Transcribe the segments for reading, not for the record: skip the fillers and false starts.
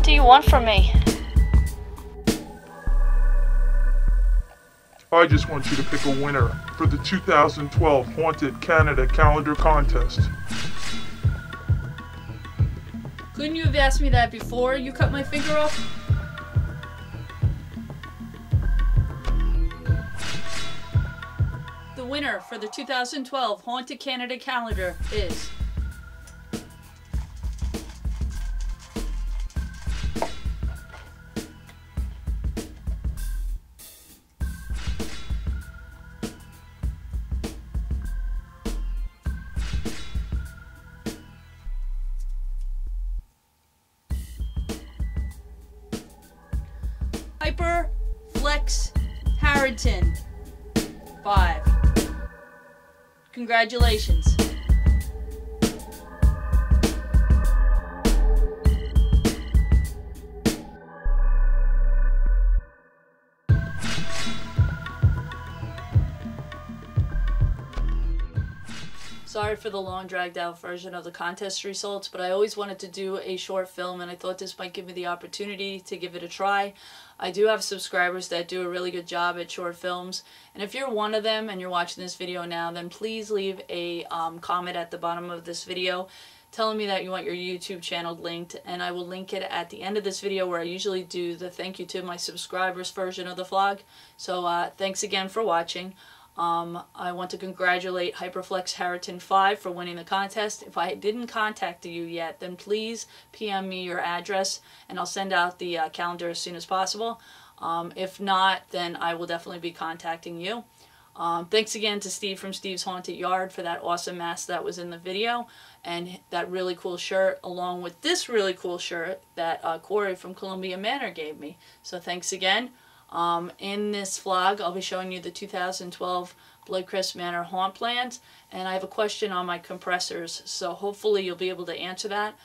What do you want from me? I just want you to pick a winner for the 2012 Haunted Canada Calendar Contest. Couldn't you have asked me that before you cut my finger off? The winner for the 2012 Haunted Canada Calendar is... Flex Harrington 5. Congratulations. Sorry for the long dragged out version of the contest results, but I always wanted to do a short film and I thought this might give me the opportunity to give it a try. I do have subscribers that do a really good job at short films, and if you're one of them and you're watching this video now, then please leave a comment at the bottom of this video telling me that you want your YouTube channel linked, and I will link it at the end of this video where I usually do the thank you to my subscribers version of the vlog. So thanks again for watching. I want to congratulate Hyperflex Harrington 5 for winning the contest. If I didn't contact you yet, then please PM me your address and I'll send out the calendar as soon as possible. If not, then I will definitely be contacting you. Thanks again to Steve from Steve's Haunted Yard for that awesome mask that was in the video and that really cool shirt, along with this really cool shirt that Corey from Columbia Manor gave me. So thanks again. In this vlog, I'll be showing you the 2012 Bloodcrest Manor haunt plans, and I have a question on my compressors, so hopefully you'll be able to answer that.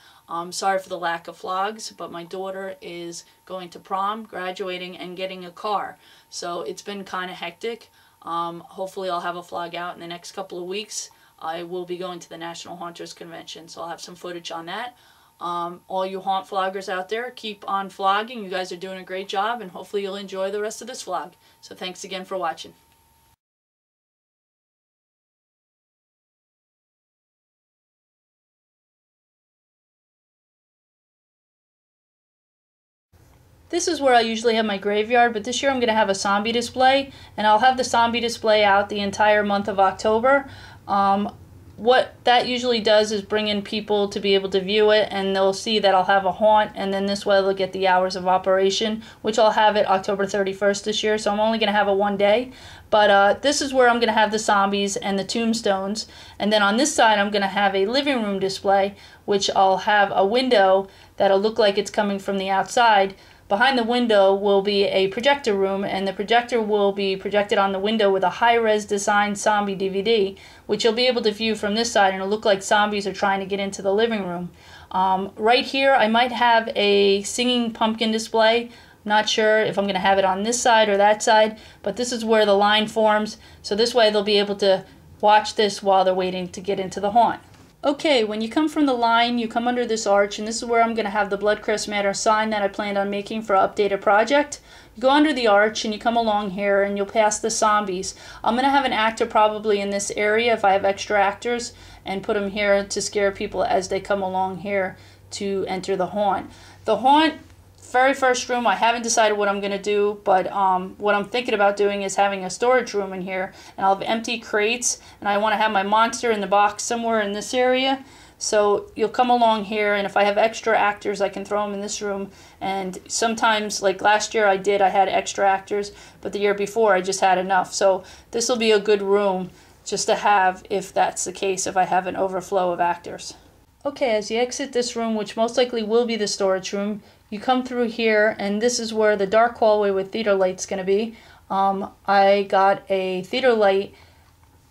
Sorry for the lack of vlogs, but my daughter is going to prom, graduating, and getting a car, so it's been kind of hectic. Hopefully I'll have a vlog out in the next couple of weeks. I will be going to the National Haunters Convention, so I'll have some footage on that. All you haunt vloggers out there, keep on vlogging. You guys are doing a great job, and hopefully you'll enjoy the rest of this vlog. So thanks again for watching. This is where I usually have my graveyard, but this year I'm going to have a zombie display, and I'll have the zombie display out the entire month of October. What that usually does is bring in people to be able to view it, and they'll see that I'll have a haunt, and then this way they'll get the hours of operation, which I'll have it October 31st this year, so I'm only going to have it one day. But this is where I'm going to have the zombies and the tombstones, and then on this side I'm going to have a living room display, which I'll have a window that'll look like it's coming from the outside, Behind the window will be a projector room, and the projector will be projected on the window with a high-res design zombie DVD, which you'll be able to view from this side, and it'll look like zombies are trying to get into the living room. Right here, I might have a singing pumpkin display. Not sure if I'm going to have it on this side or that side, but this is where the line forms, so this way they'll be able to watch this while they're waiting to get into the haunt. Okay, when you come from the line, you come under this arch, and this is where I'm going to have the Blood Crest Matter sign that I planned on making for an updated project. You go under the arch and you come along here and you'll pass the zombies. I'm going to have an actor probably in this area if I have extra actors, and put them here to scare people as they come along here to enter the haunt. The haunt, very first room, I haven't decided what I'm going to do, but what I'm thinking about doing is having a storage room in here, and I'll have empty crates, and I want to have my monster in the box somewhere in this area. So you'll come along here, and if I have extra actors, I can throw them in this room. And sometimes, like last year I had extra actors, but the year before I just had enough. So this will be a good room just to have if that's the case, if I have an overflow of actors. Okay, as you exit this room, which most likely will be the storage room, you come through here, and this is where the dark hallway with theater light's going to be. I got a theater light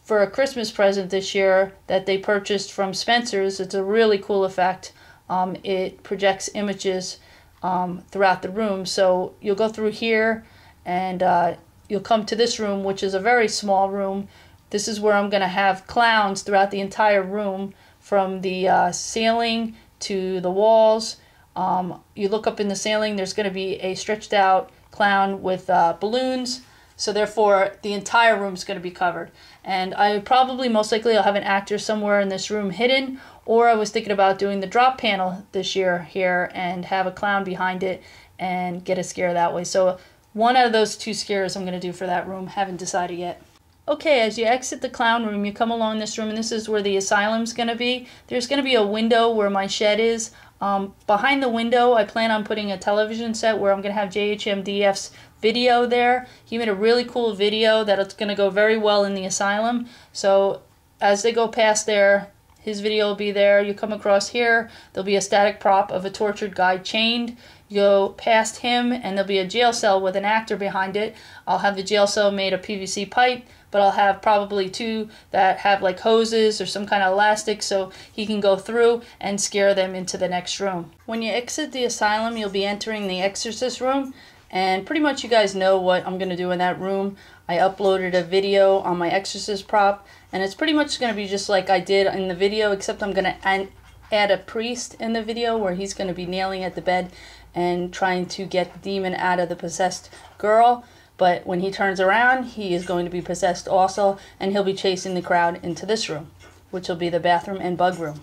for a Christmas present this year that they purchased from Spencer's. It's a really cool effect. It projects images throughout the room. So you'll go through here, and you'll come to this room, which is a very small room. This is where I'm going to have clowns throughout the entire room, from the ceiling to the walls. You look up in the ceiling, there's going to be a stretched out clown with balloons, so therefore the entire room is going to be covered. And I probably, most likely, I'll have an actor somewhere in this room hidden, or I was thinking about doing the drop panel this year here and have a clown behind it and get a scare that way. So one out of those two scares I'm going to do for that room, haven't decided yet. Okay, as you exit the clown room, you come along this room, and this is where the asylum's going to be. There's going to be a window where my shed is. Behind the window, I plan on putting a television set where I'm going to have JHMDF's video there. He made a really cool video that's going to go very well in the asylum. So as they go past there, his video will be there. You come across here, there'll be a static prop of a tortured guy chained. You go past him, and there'll be a jail cell with an actor behind it. I'll have the jail cell made of PVC pipe, but I'll have probably two that have like hoses or some kind of elastic so he can go through and scare them into the next room. When you exit the asylum, you'll be entering the exorcist room, and pretty much you guys know what I'm going to do in that room. I uploaded a video on my exorcist prop, and it's pretty much going to be just like I did in the video, except I'm going to add a priest in the video where he's going to be kneeling at the bed and trying to get the demon out of the possessed girl. But when he turns around, he is going to be possessed also, and he'll be chasing the crowd into this room, which will be the bathroom and bug room.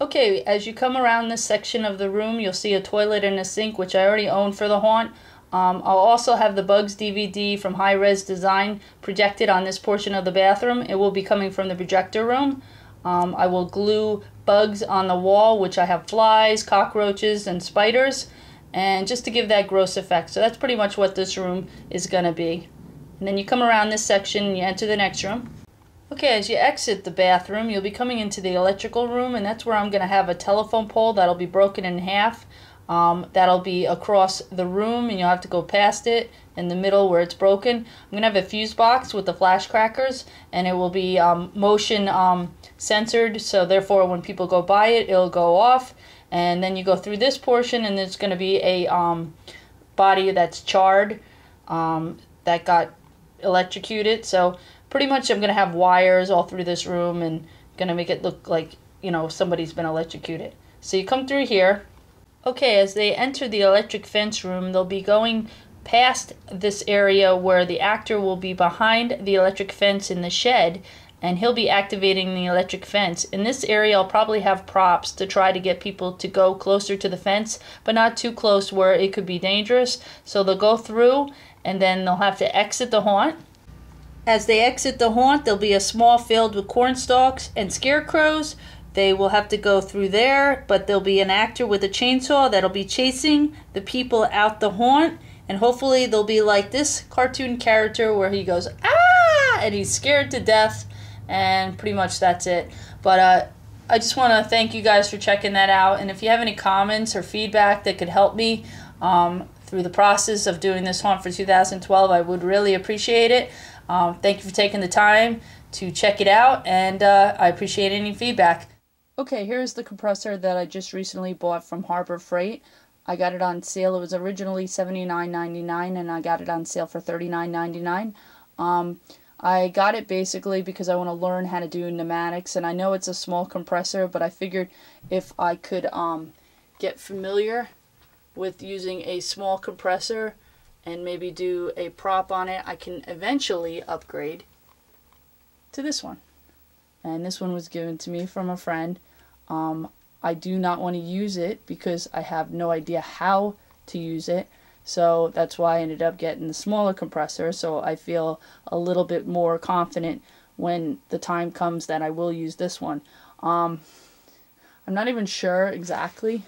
Okay, as you come around this section of the room, you'll see a toilet and a sink, which I already own for the haunt. I'll also have the Bugs DVD from High Res Design projected on this portion of the bathroom. It will be coming from the projector room. I will glue bugs on the wall, which I have flies, cockroaches, and spiders, and just to give that gross effect. So that's pretty much what this room is going to be. And then you come around this section and you enter the next room. Okay, as you exit the bathroom, you'll be coming into the electrical room, and that's where I'm going to have a telephone pole that'll be broken in half. That'll be across the room, and you'll have to go past it in the middle where it's broken. I'm going to have a fuse box with the flash crackers, and it will be motion censored, so therefore when people go by it, it'll go off. And then you go through this portion, and there's going to be a body that's charred that got electrocuted. So pretty much I'm going to have wires all through this room and going to make it look like, you know, somebody's been electrocuted. So you come through here. Okay, as they enter the electric fence room, they'll be going past this area where the actor will be behind the electric fence in the shed, and he'll be activating the electric fence. In this area, I'll probably have props to try to get people to go closer to the fence, but not too close where it could be dangerous. So they'll go through, and then they'll have to exit the haunt. As they exit the haunt, there'll be a small field with corn stalks and scarecrows. They will have to go through there, but there'll be an actor with a chainsaw that'll be chasing the people out the haunt, and hopefully they'll be like this cartoon character where he goes, "Ah!" and he's scared to death. And pretty much that's it. But I just want to thank you guys for checking that out. And if you have any comments or feedback that could help me, through the process of doing this haunt for 2012, I would really appreciate it. Thank you for taking the time to check it out, and I appreciate any feedback. Okay, here's the compressor that I just recently bought from Harbor Freight. I got it on sale. It was originally $79.99 and I got it on sale for $39.99. I got it basically because I want to learn how to do pneumatics, and I know it's a small compressor, but I figured if I could get familiar with using a small compressor and maybe do a prop on it, I can eventually upgrade to this one. And this one was given to me from a friend. I do not want to use it because I have no idea how to use it. So that's why I ended up getting the smaller compressor, so I feel a little bit more confident when the time comes that I will use this one. I'm not even sure exactly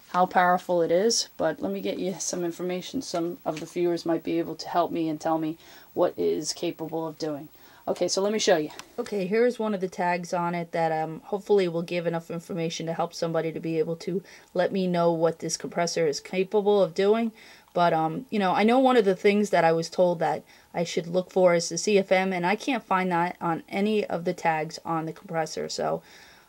how powerful it is, but let me get you some information. Some of the viewers might be able to help me and tell me what it is capable of doing. Okay, so let me show you. Okay, here's one of the tags on it that hopefully will give enough information to help somebody to be able to let me know what this compressor is capable of doing. But, you know, I know one of the things that I was told that I should look for is the CFM, and I can't find that on any of the tags on the compressor. So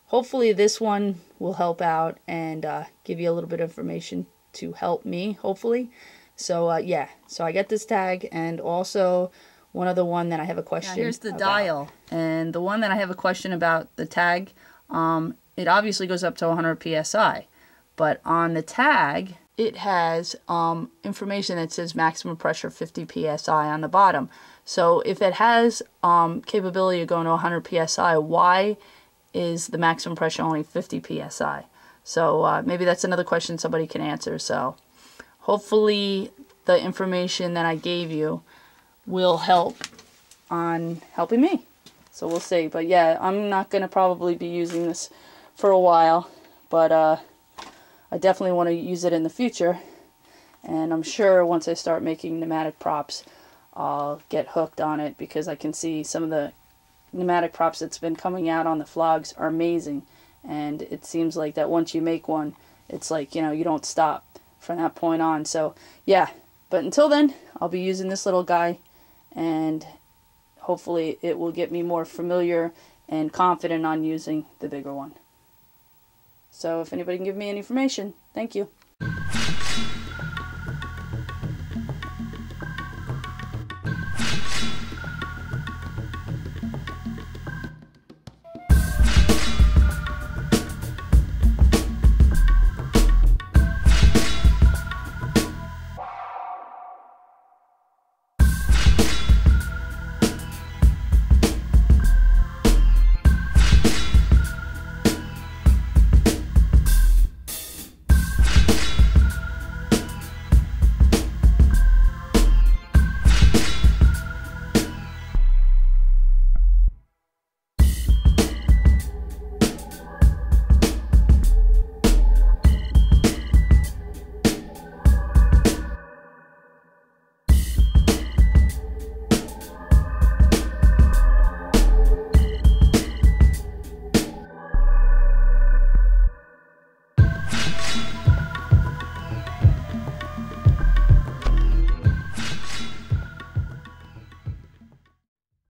hopefully this one will help out and give you a little bit of information to help me, hopefully. So, yeah, so I got this tag, and also one other one that I have a question. Here's the dial, and the one that I have a question about, the tag, it obviously goes up to 100 psi, but on the tag it has information that says maximum pressure 50 psi on the bottom. So if it has capability of going to 100 psi, why is the maximum pressure only 50 psi? So maybe that's another question somebody can answer. So hopefully the information that I gave you will help on helping me. So we'll see. But yeah, I'm not going to probably be using this for a while, but I definitely want to use it in the future. And I'm sure once I start making pneumatic props, I'll get hooked on it, because I can see some of the pneumatic props that's been coming out on the flogs are amazing. And it seems like that once you make one, it's like, you know, you don't stop from that point on. So yeah, but until then, I'll be using this little guy, and hopefully it will get me more familiar and confident on using the bigger one. So if anybody can give me any information, thank you.